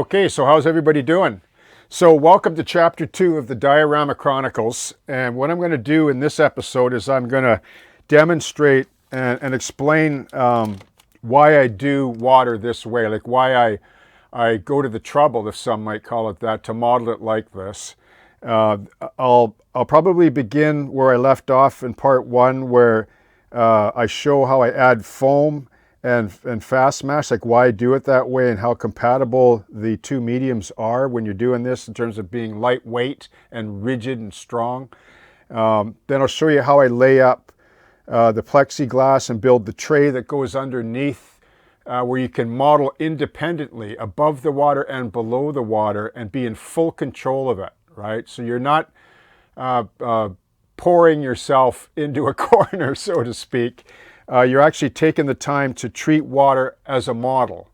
Okay, so how's everybody doing? So welcome to chapter 2 of the Diorama Chronicles. And what I'm going to do in this episode is I'm going to demonstrate and explain why I do water this way, like why I go to the trouble, if some might call it that, to model it like this. I'll probably begin where I left off in part 1, where I show how I add foam and fast mash, like why I do it that way and how compatible the two mediums are when you're doing this in terms of being lightweight and rigid and strong. Then I'll show you how I lay up the plexiglass and build the tray that goes underneath, where you can model independently above the water and below the water and be in full control of it, right? So you're not pouring yourself into a corner, so to speak. You're actually taking the time to treat water as a model,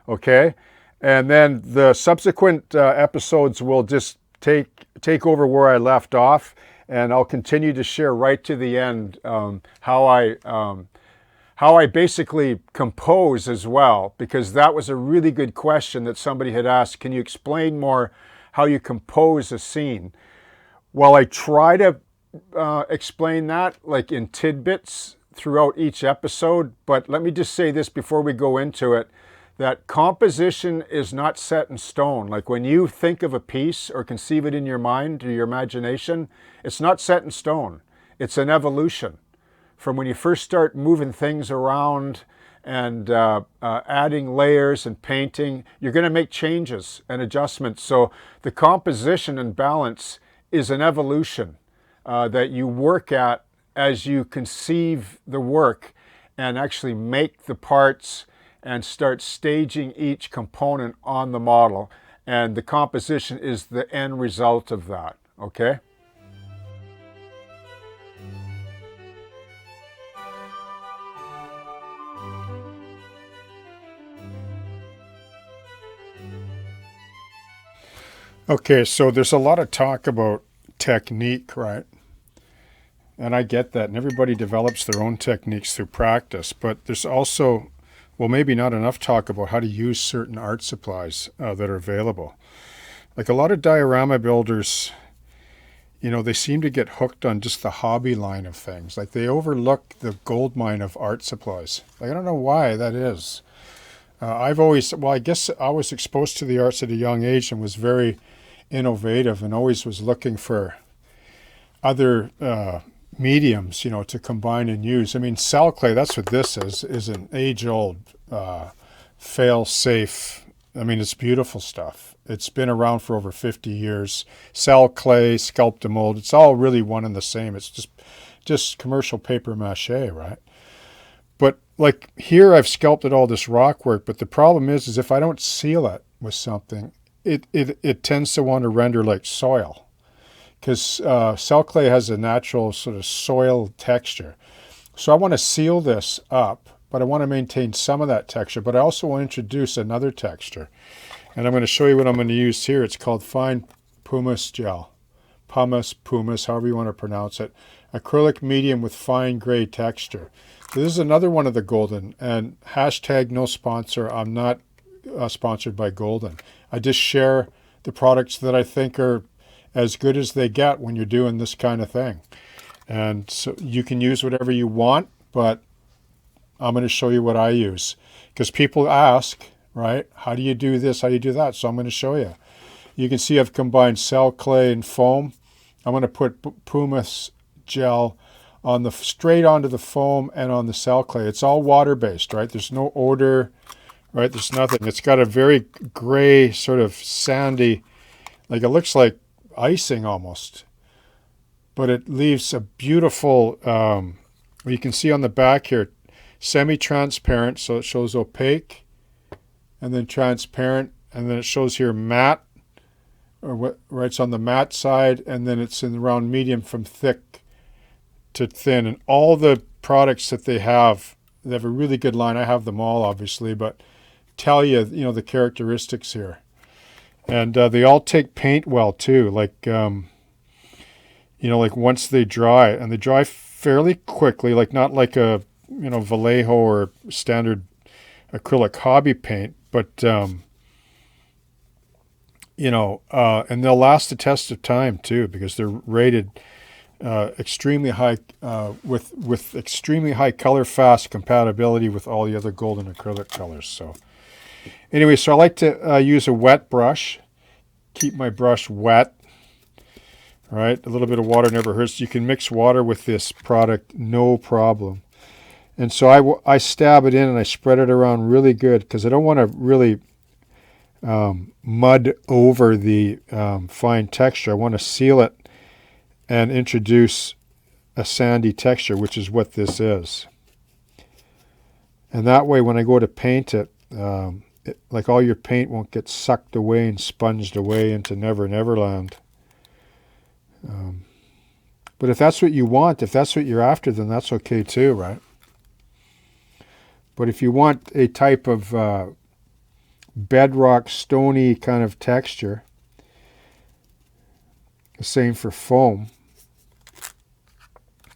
okay? And then the subsequent episodes will just take over where I left off, and I'll continue to share right to the end how I basically compose as well, because that was a really good question that somebody had asked. Can you explain more how you compose a scene? Well, I try to explain that like in tidbits throughout each episode, but let me just say this before we go into it, that composition is not set in stone. Like when you think of a piece or conceive it in your mind or your imagination, it's not set in stone. It's an evolution. From when you first start moving things around and adding layers and painting, you're going to make changes and adjustments. So the composition and balance is an evolution that you work at as you conceive the work and actually make the parts and start staging each component on the model. And the composition is the end result of that, okay? Okay, so there's a lot of talk about technique, right? And I get that, and everybody develops their own techniques through practice, but there's also, well, maybe not enough talk about how to use certain art supplies that are available. Like a lot of diorama builders, you know, they seem to get hooked on just the hobby line of things. Like they overlook the gold mine of art supplies. Like I don't know why that is. I guess I was exposed to the arts at a young age and was very innovative and always was looking for other mediums, you know, to combine and use. I mean, cell clay, that's what this is an age-old, fail-safe, I mean, it's beautiful stuff. It's been around for over 50 years. Cell clay, sculpt and mold, it's all really one and the same. It's just commercial paper mache, right? But like here, I've sculpted all this rock work, but the problem is if I don't seal it with something, it tends to want to render like soil. Because cell clay has a natural sort of soil texture. So I want to seal this up, but I want to maintain some of that texture, but I also want to introduce another texture. And I'm going to show you what I'm going to use here. It's called fine pumice gel. Pumice, however you want to pronounce it. Acrylic medium with fine gray texture. So this is another one of the Golden, and hashtag no sponsor. I'm not sponsored by Golden. I just share the products that I think are as good as they get when you're doing this kind of thing. And so you can use whatever you want, but I'm going to show you what I use. Because people ask, right, how do you do this, how do you do that? So I'm going to show you. You can see I've combined cell clay and foam. I'm going to put pumice gel on straight onto the foam and on the cell clay. It's all water-based, right? There's no odor, right? There's nothing. It's got a very gray, sort of sandy, like it looks like icing almost, but it leaves a beautiful, you can see on the back here, semi-transparent, so it shows opaque, and then transparent, and then it shows here matte, or what, right, it's on the matte side, and then it's in the round medium from thick to thin. And all the products that they have a really good line. I have them all, obviously, but tell you, you know, the characteristics here. And they all take paint well too, like, you know, like once they dry, and they dry fairly quickly, like not like a, you know, Vallejo or standard acrylic hobby paint, but and they'll last the test of time too, because they're rated extremely high with extremely high color fast compatibility with all the other gold and acrylic colors. So anyway, so I like to use a wet brush, keep my brush wet. All right, a little bit of water never hurts. You can mix water with this product, no problem. And so I stab it in and I spread it around really good, because I don't want to really mud over the fine texture. I want to seal it and introduce a sandy texture, which is what this is. And that way, when I go to paint it, like all your paint won't get sucked away and sponged away into Never Never Land. But if that's what you want, if that's what you're after, then that's okay too, right? But if you want a type of bedrock, stony kind of texture, the same for foam.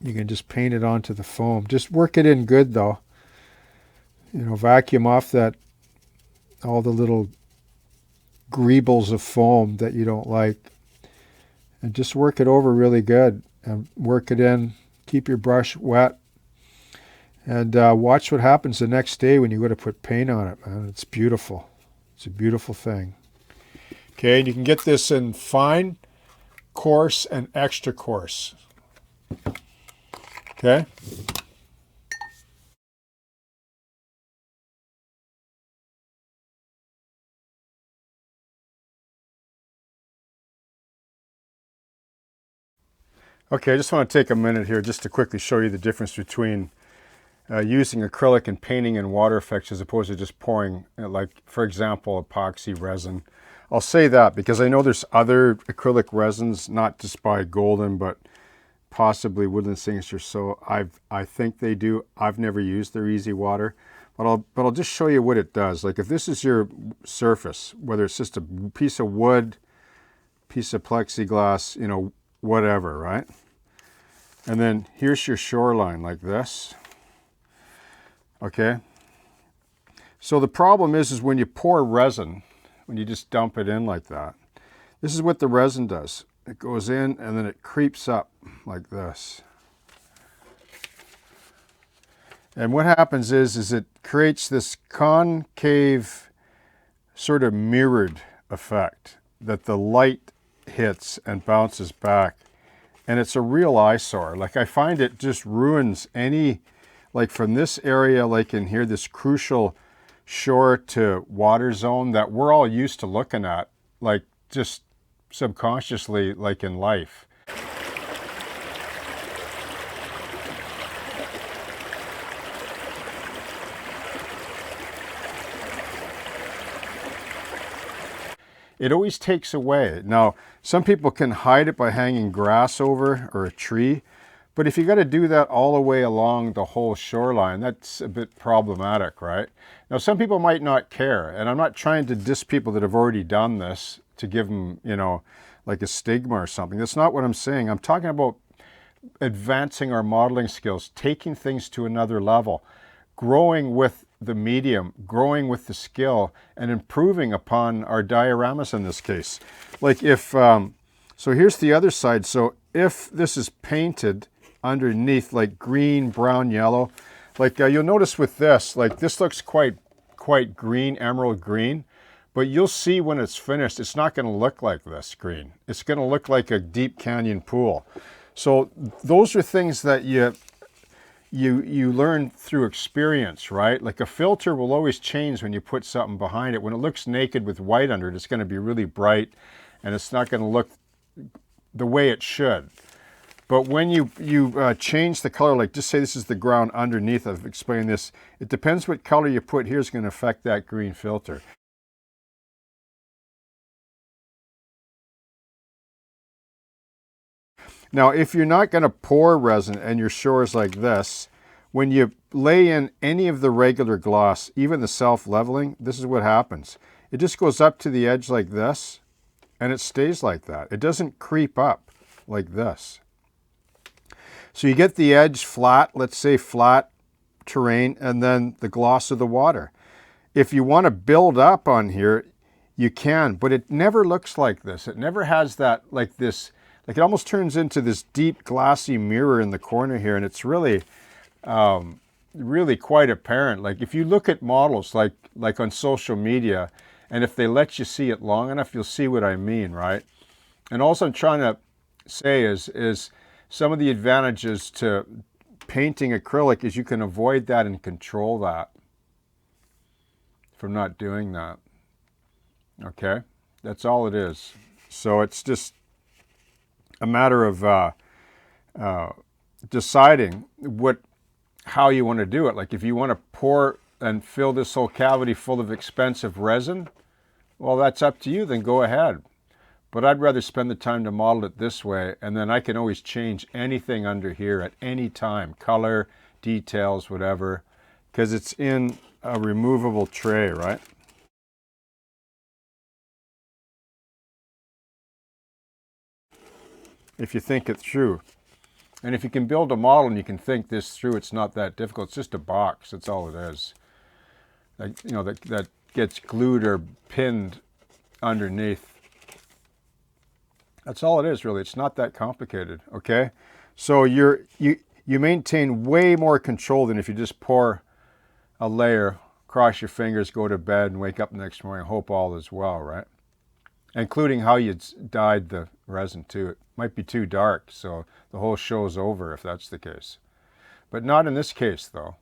You can just paint it onto the foam. Just work it in good though. Vacuum off all the little greebles of foam that you don't like. And just work it over really good. And work it in. Keep your brush wet. And watch what happens the next day when you go to put paint on it, man. It's beautiful. It's a beautiful thing. Okay, and you can get this in fine, coarse, and extra coarse. Okay? Okay, I just want to take a minute here just to quickly show you the difference between using acrylic and painting in water effects as opposed to just pouring, like, for example, epoxy resin. I'll say that because I know there's other acrylic resins, not just by Golden, but possibly Woodland Signature. So I think they do. I've never used their Easy Water, but I'll just show you what it does. Like if this is your surface, whether it's just a piece of wood, piece of plexiglass, whatever, right? And then here's your shoreline like this. Okay. So the problem is when you pour resin, when you just dump it in like that, this is what the resin does. It goes in and then it creeps up like this. And what happens is it creates this concave sort of mirrored effect that the light hits and bounces back. And it's a real eyesore. Like I find it just ruins any, like from this area, like in here, this crucial shore to water zone that we're all used to looking at, like just subconsciously, like in life. It always takes away. Now, some people can hide it by hanging grass over or a tree, but if you got to do that all the way along the whole shoreline, that's a bit problematic, right? Now, some people might not care, and I'm not trying to diss people that have already done this to give them, like a stigma or something. That's not what I'm saying. I'm talking about advancing our modeling skills, taking things to another level, growing with the medium, growing with the skill, and improving upon our dioramas in this case. Like if, so here's the other side. So if this is painted underneath like green, brown, yellow, like you'll notice with this, like this looks quite green, emerald green, but you'll see when it's finished, it's not going to look like this green. It's going to look like a deep canyon pool. So those are things that you learn through experience, right? Like a filter will always change when you put something behind it. When it looks naked with white under it, it's going to be really bright and it's not going to look the way it should. But when you change the color, like just say this is the ground underneath, I've explained this, it depends what color you put here is going to affect that green filter. Now, if you're not going to pour resin and your shore is like this, when you lay in any of the regular gloss, even the self-leveling, this is what happens. It just goes up to the edge like this, and it stays like that. It doesn't creep up like this. So you get the edge flat, let's say flat terrain, and then the gloss of the water. If you want to build up on here, you can, but it never looks like this. It never has that, like this, like it almost turns into this deep glassy mirror in the corner here, and it's really, really quite apparent. Like if you look at models like on social media, and if they let you see it long enough, you'll see what I mean, right? And also I'm trying to say is some of the advantages to painting acrylic is you can avoid that and control that from not doing that. Okay, that's all it is. So it's just a matter of deciding how you want to do it. Like if you want to pour and fill this whole cavity full of expensive resin, well, that's up to you, then go ahead. But I'd rather spend the time to model it this way, and then I can always change anything under here at any time, color, details, whatever, because it's in a removable tray, right? If you think it through. And if you can build a model and you can think this through, it's not that difficult. It's just a box. That's all it is. Like, you know, that gets glued or pinned underneath. That's all it is, really. It's not that complicated, okay? So you maintain way more control than if you just pour a layer, cross your fingers, go to bed, and wake up the next morning and hope all is well, right? Including how you dyed the resin, too. It might be too dark, so the whole show's over if that's the case. But not in this case, though.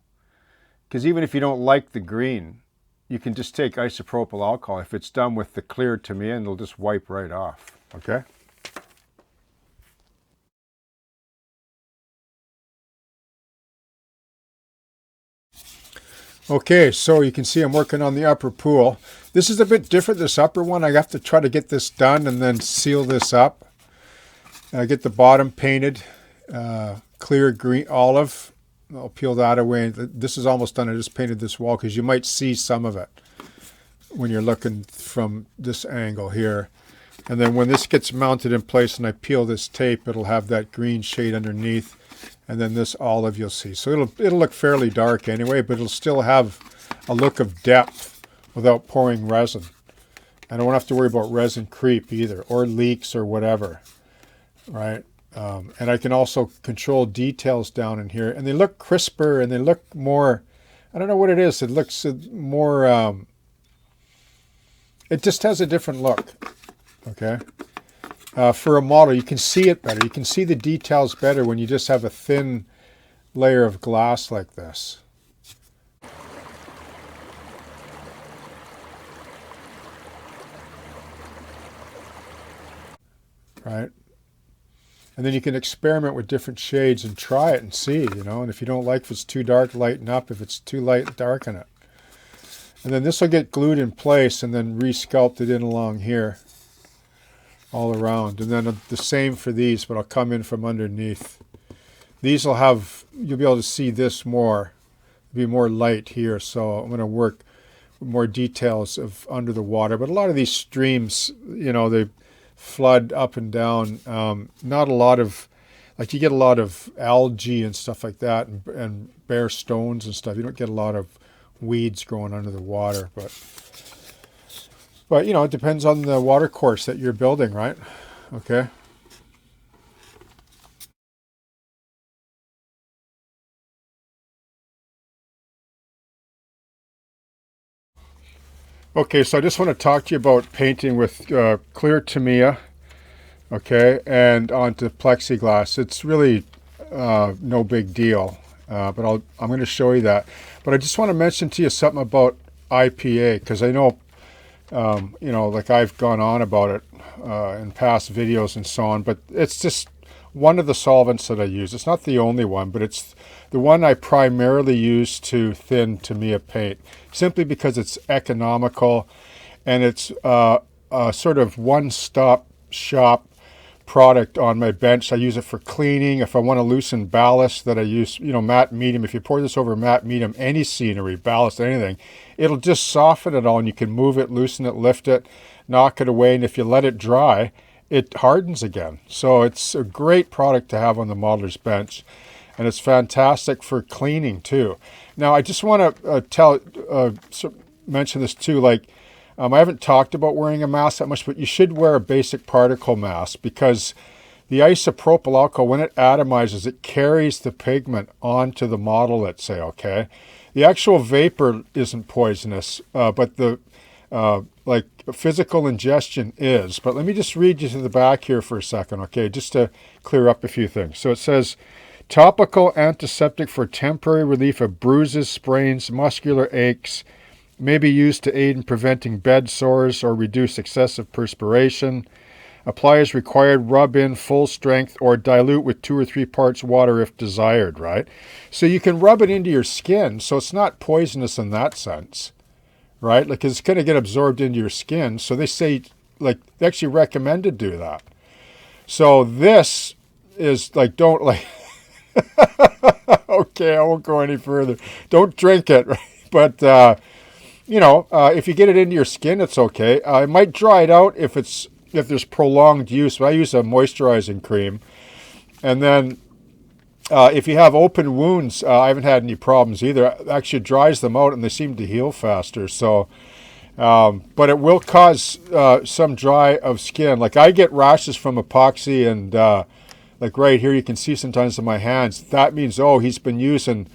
Because even if you don't like the green, you can just take isopropyl alcohol. If it's done with the clear Tamiya, it'll just wipe right off, okay? Okay, so you can see I'm working on the upper pool. This is a bit different, this upper one. I have to try to get this done and then seal this up. I get the bottom painted, clear green olive. I'll peel that away. This is almost done. I just painted this wall because you might see some of it when you're looking from this angle here. And then when this gets mounted in place and I peel this tape, it'll have that green shade underneath. And then this olive you'll see. So it'll look fairly dark anyway, but it'll still have a look of depth without pouring resin. I don't have to worry about resin creep either, or leaks or whatever, right? And I can also control details down in here, and they look crisper and they look more, I don't know what it is, it looks more, it just has a different look, okay? For a model, you can see it better. You can see the details better when you just have a thin layer of glass like this. Right? And then you can experiment with different shades and try it and see, you know. And if you don't like, if it's too dark, lighten up. If it's too light, darken it. And then this will get glued in place and then re-sculpted in along here. All around. And then the same for these, but I'll come in from underneath. These will have, you'll be able to see this more, be more light here, so I'm going to work with more details of under the water. But a lot of these streams, you know, they flood up and down. Not a lot of, like you get a lot of algae and stuff like that, and bare stones and stuff. You don't get a lot of weeds growing under the water, but, you know, it depends on the water course that you're building, right? Okay. Okay, so I just want to talk to you about painting with clear Tamiya, okay, and onto plexiglass. It's really no big deal, but I'm going to show you that. But I just want to mention to you something about IPA, because I know you know, like I've gone on about it in past videos and so on, but it's just one of the solvents that I use. It's not the only one, but it's the one I primarily use to thin Tamiya paint, simply because it's economical and it's a sort of one-stop shop product on my bench. I use it for cleaning. If I want to loosen ballast, that I use, you know, matte medium. If you pour this over matte medium, any scenery, ballast, anything, it'll just soften it all, and you can move it, loosen it, lift it, knock it away, and if you let it dry, it hardens again. So it's a great product to have on the modeler's bench, and it's fantastic for cleaning too. Now I just want to mention this too, like I haven't talked about wearing a mask that much, but you should wear a basic particle mask because the isopropyl alcohol, when it atomizes, it carries the pigment onto the model, let's say, okay? The actual vapor isn't poisonous, but the like physical ingestion is. But let me just read you to the back here for a second, okay, just to clear up a few things. So it says, topical antiseptic for temporary relief of bruises, sprains, muscular aches, may be used to aid in preventing bed sores or reduce excessive perspiration. Apply as required, rub in full strength, or dilute with 2 or 3 parts water if desired, right? So you can rub it into your skin, so it's not poisonous in that sense, right? Like it's going to get absorbed into your skin. So they say, like, they actually recommend to do that. So this is like, don't like, okay, I won't go any further. Don't drink it, right? But, if you get it into your skin, it's okay. It might dry it out if there's prolonged use. But I use a moisturizing cream. And then if you have open wounds, I haven't had any problems either. It actually dries them out and they seem to heal faster. So, but it will cause some dry of skin. Like I get rashes from epoxy and like right here you can see sometimes in my hands. That means, oh, he's been using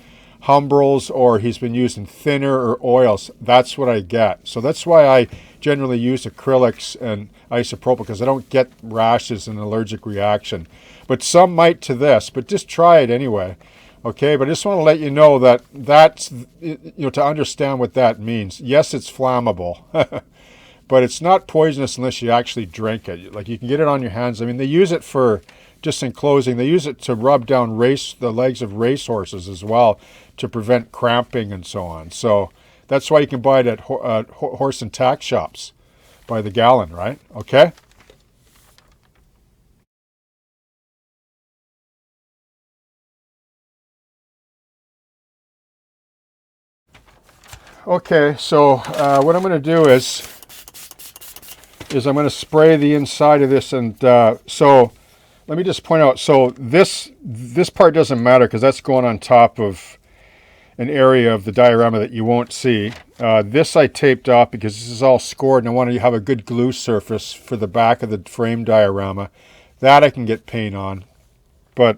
Humbrels or he's been using thinner or oils. That's what I get. So that's why I generally use acrylics and isopropyl, because I don't get rashes and allergic reaction. But some might to this, but just try it anyway. Okay, but I just want to let you know that that's, to understand what that means. Yes, it's flammable, but it's not poisonous unless you actually drink it. Like you can get it on your hands. I mean, they use it for, just in closing, they use it to rub down the legs of racehorses as well to prevent cramping and so on. So that's why you can buy it at horse and tack shops by the gallon, right? Okay? Okay, so what I'm going to do is I'm going to spray the inside of this, and so let me just point out, so this part doesn't matter because that's going on top of an area of the diorama that you won't see. This I taped off because this is all scored and I want to have a good glue surface for the back of the frame diorama. That I can get paint on, but,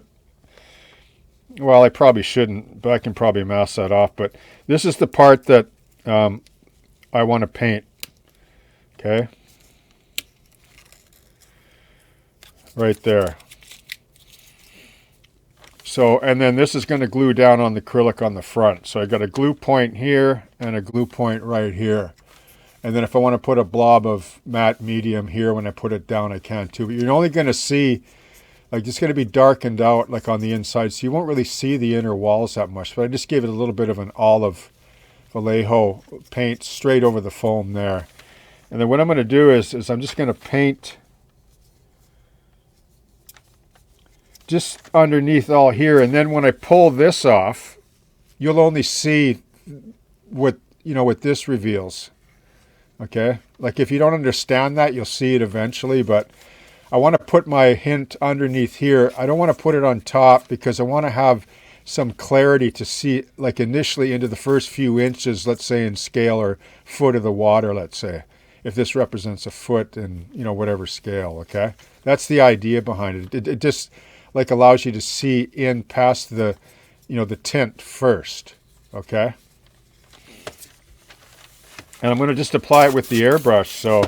well, I probably shouldn't, but I can probably mask that off. But this is the part that I want to paint, okay? Right there. So, and then this is going to glue down on the acrylic on the front. So I got a glue point here and a glue point right here. And then if I want to put a blob of matte medium here when I put it down, I can too. But you're only going to see, like, it's going to be darkened out like on the inside. So you won't really see the inner walls that much. But I just gave it a little bit of an olive Vallejo paint straight over the foam there. And then what I'm going to do is I'm just going to paint just underneath all here, and then when I pull this off, you'll only see what this reveals. Okay, like if you don't understand that, you'll see it eventually, but I want to put my hint underneath here. I don't want to put it on top because I want to have some clarity to see, like initially into the first few inches, let's say in scale, or foot of the water, let's say, if this represents a foot in whatever scale. Okay, that's the idea behind it. It just like allows you to see in past the the tint first. Okay, and I'm going to just apply it with the airbrush. So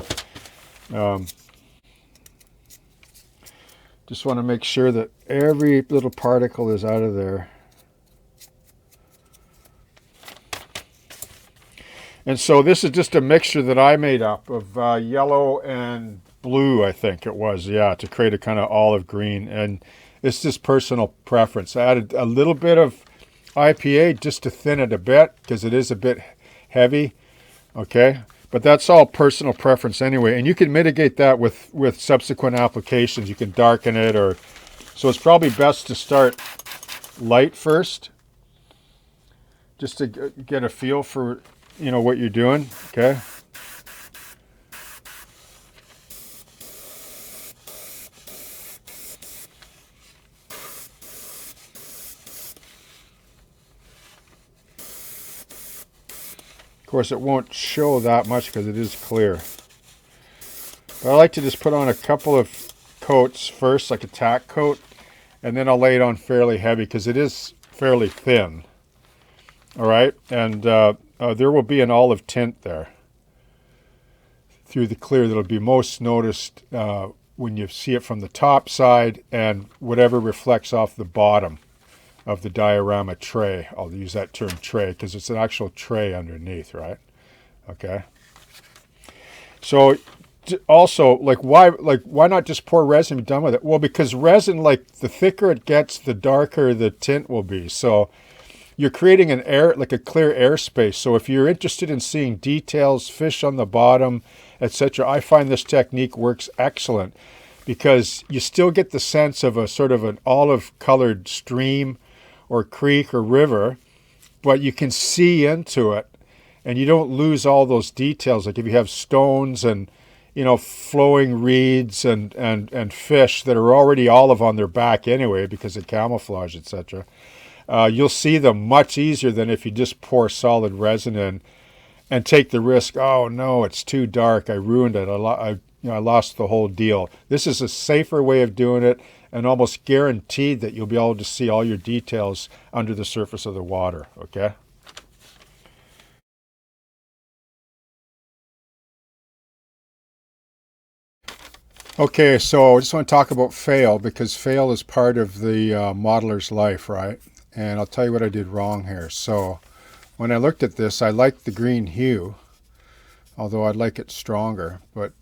just want to make sure that every little particle is out of there. And so this is just a mixture that I made up of yellow and blue, I think it was, yeah, to create a kind of olive green. And it's just personal preference. I added a little bit of IPA just to thin it a bit because it is a bit heavy, okay? But that's all personal preference anyway. And you can mitigate that with subsequent applications. You can darken it, or so it's probably best to start light first just to get a feel for what you're doing, okay? Of course, it won't show that much because it is clear. But I like to just put on a couple of coats first, like a tack coat, and then I'll lay it on fairly heavy because it is fairly thin. All right, and there will be an olive tint there through the clear that'll be most noticed when you see it from the top side and whatever reflects off the bottom of the diorama tray. I'll use that term tray because it's an actual tray underneath, right? Okay. So also, why not just pour resin and be done with it? Well, because resin, like the thicker it gets, the darker the tint will be. So you're creating an a clear airspace. So if you're interested in seeing details, fish on the bottom, etc., I find this technique works excellent because you still get the sense of a sort of an olive-colored stream or creek or river, but you can see into it, and you don't lose all those details. Like if you have stones and flowing reeds and fish that are already olive on their back anyway because of camouflage, etc. You'll see them much easier than if you just pour solid resin in and take the risk. Oh no, it's too dark. I ruined it. I lost the whole deal. This is a safer way of doing it, and almost guaranteed that you'll be able to see all your details under the surface of the water. Okay. Okay, so I just want to talk about fail because fail is part of the modeler's life, right? And I'll tell you what I did wrong here. So when I looked at this, I liked the green hue, although I'd like it stronger. But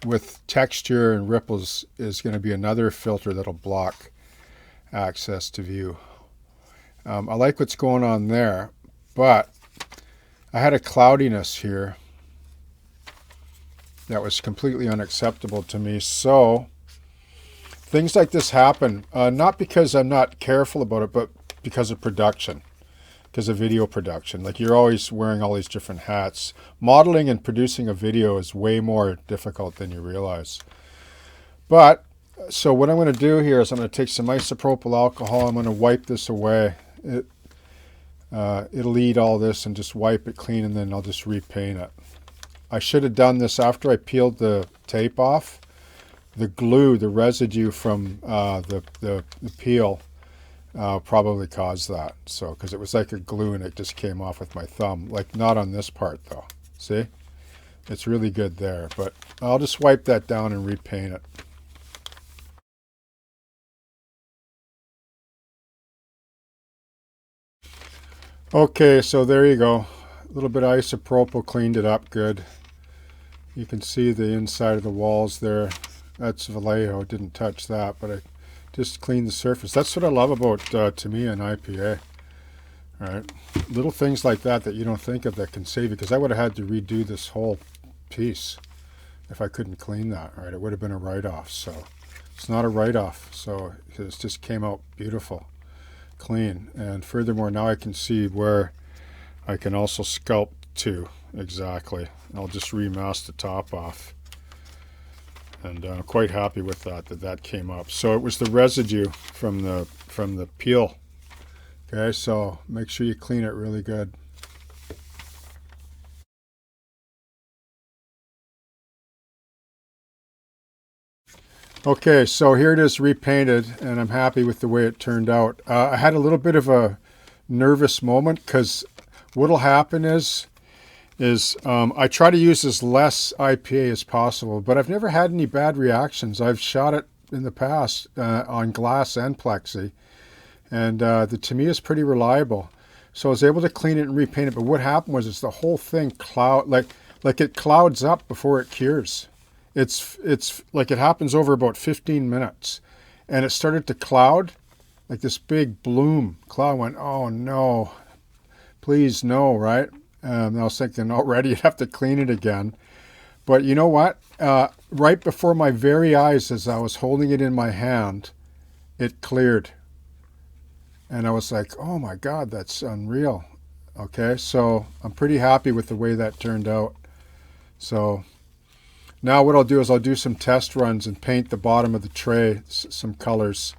with texture and ripples is going to be another filter that'll block access to view. I like what's going on there, but I had a cloudiness here that was completely unacceptable to me. So things like this happen, not because I'm not careful about it, but because of production, because of video production. Like you're always wearing all these different hats. Modeling and producing a video is way more difficult than you realize. But, so what I'm going to do here is I'm going to take some isopropyl alcohol. I'm going to wipe this away. It'll eat all this and just wipe it clean, and then I'll just repaint it. I should have done this after I peeled the tape off. The glue, the residue from the peel probably caused that. So, because it was like a glue and it just came off with my thumb. Like not on this part though. See? It's really good there. But I'll just wipe that down and repaint it. Okay, so there you go. A little bit of isopropyl cleaned it up good. You can see the inside of the walls there. That's Vallejo, didn't touch that, but I just cleaned the surface. That's what I love about to me an IPA. Right? Little things like that you don't think of that can save you, because I would have had to redo this whole piece if I couldn't clean that. Right? It would have been a write-off. So it's not a write-off. So it just came out beautiful, clean. And furthermore, now I can see where I can also sculpt to exactly. I'll just remask the top off, and I'm quite happy with that came up. So it was the residue from the peel. Okay, so make sure you clean it really good. Okay, so here it is repainted, and I'm happy with the way it turned out. I had a little bit of a nervous moment because what'll happen is I try to use as less IPA as possible, but I've never had any bad reactions. I've shot it in the past on glass and plexi, and to me is pretty reliable. So I was able to clean it and repaint it, but what happened was the whole thing like it clouds up before it cures. It's like it happens over about 15 minutes, and it started to cloud, like this big bloom cloud. Went, oh no, please no, right? I was thinking already you'd have to clean it again. But you know what? Right before my very eyes, as I was holding it in my hand, it cleared. And I was like, oh my God, that's unreal. Okay, so I'm pretty happy with the way that turned out. So now what I'll do is I'll do some test runs and paint the bottom of the tray some colors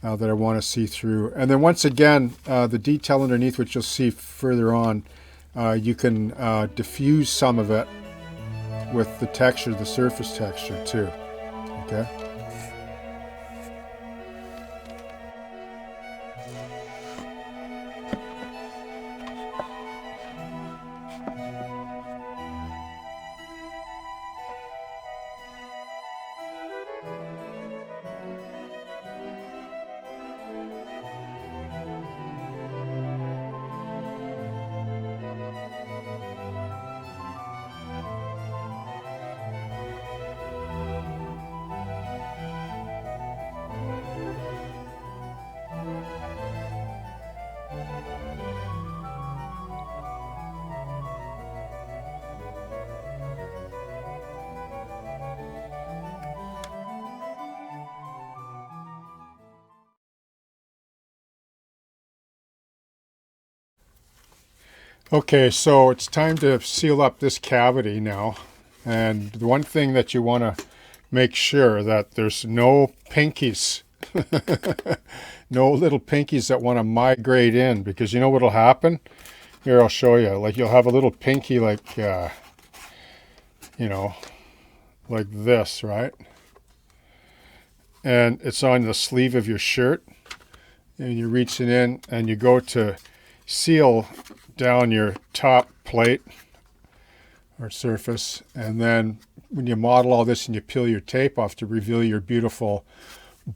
that I want to see through. And then once again, the detail underneath, which you'll see further on, You can diffuse some of it with the texture, the surface texture too. Okay. Okay, so it's time to seal up this cavity now. And the one thing that you want to make sure that there's no pinkies, no little pinkies that want to migrate in, because you know what'll happen? Here, I'll show you. Like you'll have a little pinky like, you know, like this, right? And it's on the sleeve of your shirt. And you're reaching in and you go to seal down your top plate or surface, and then when you model all this and you peel your tape off to reveal your beautiful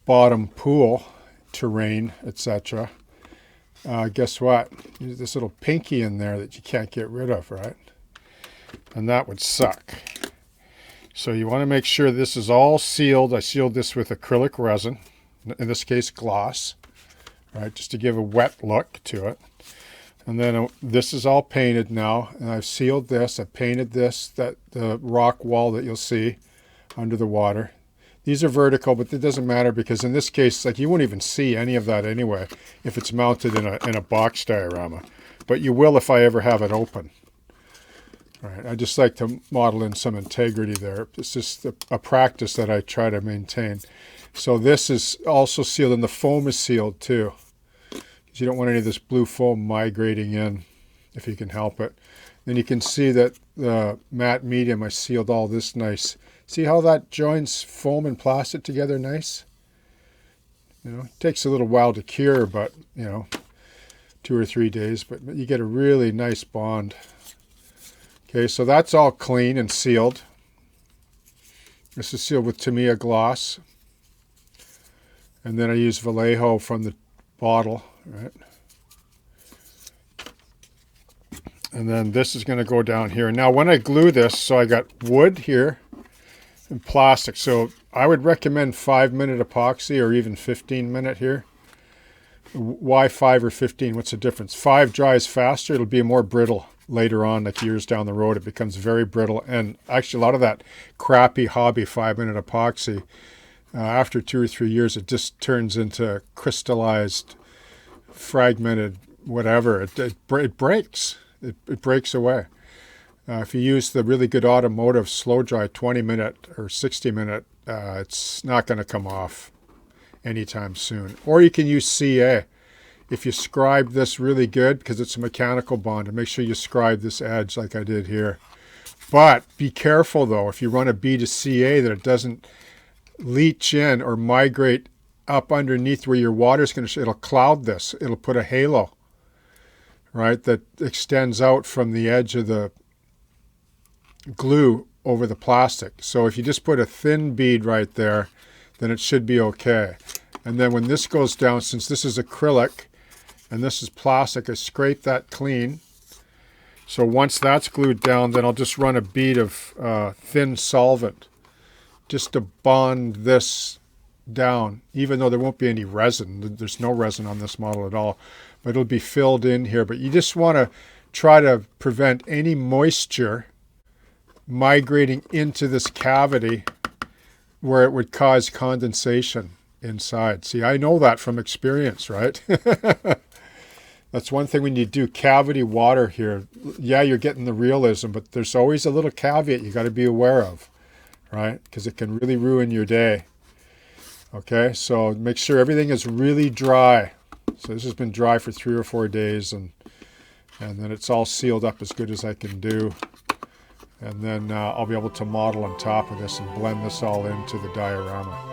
bottom pool terrain, etc., guess what? There's this little pinky in there that you can't get rid of, right? And that would suck. So you want to make sure this is all sealed. I sealed this with acrylic resin, in this case gloss, right, just to give a wet look to it. And then this is all painted now, and I've sealed this. I've painted this, the rock wall that you'll see under the water. These are vertical, but it doesn't matter because in this case, like you won't even see any of that anyway if it's mounted in a box diorama. But you will if I ever have it open. All right, I just like to model in some integrity there. It's just a practice that I try to maintain. So this is also sealed, and the foam is sealed too. You don't want any of this blue foam migrating in if you can help it. Then you can see that the matte medium, I sealed all this nice. See how that joins foam and plastic together nice? You know, it takes a little while to cure, but, you know, 2 or 3 days, but you get a really nice bond. Okay, so that's all clean and sealed. This is sealed with Tamiya gloss. And then I use Vallejo from the bottle. Right, and then this is going to go down here. Now when I glue this, so I got wood here and plastic, so I would recommend 5-minute epoxy or even 15-minute here. Why 5 or 15? What's the difference? 5 dries faster. It'll be more brittle later on, like years down the road. It becomes very brittle, and actually a lot of that crappy hobby 5-minute epoxy, after 2 or 3 years, it just turns into crystallized, fragmented whatever. It breaks. It breaks away. If you use the really good automotive slow dry 20-minute or 60-minute, it's not going to come off anytime soon. Or you can use CA. If you scribe this really good, because it's a mechanical bond, and make sure you scribe this edge like I did here. But be careful though, if you run a B to CA, that it doesn't leach in or migrate up underneath where your water's going to, it'll cloud this. It'll put a halo, right, that extends out from the edge of the glue over the plastic. So if you just put a thin bead right there, then it should be okay. And then when this goes down, since this is acrylic and this is plastic, I scrape that clean. So once that's glued down, then I'll just run a bead of thin solvent just to bond this down, even though there won't be any resin. There's no resin on this model at all, but it'll be filled in here. But you just want to try to prevent any moisture migrating into this cavity where it would cause condensation inside. See, I know that from experience, right? That's one thing when you do cavity water here. Yeah, you're getting the realism, but there's always a little caveat you got to be aware of, right? Because it can really ruin your day. Okay, so make sure everything is really dry. So this has been dry for 3 or 4 days, and And then it's all sealed up as good as I can do. And then I'll be able to model on top of this and blend this all into the diorama.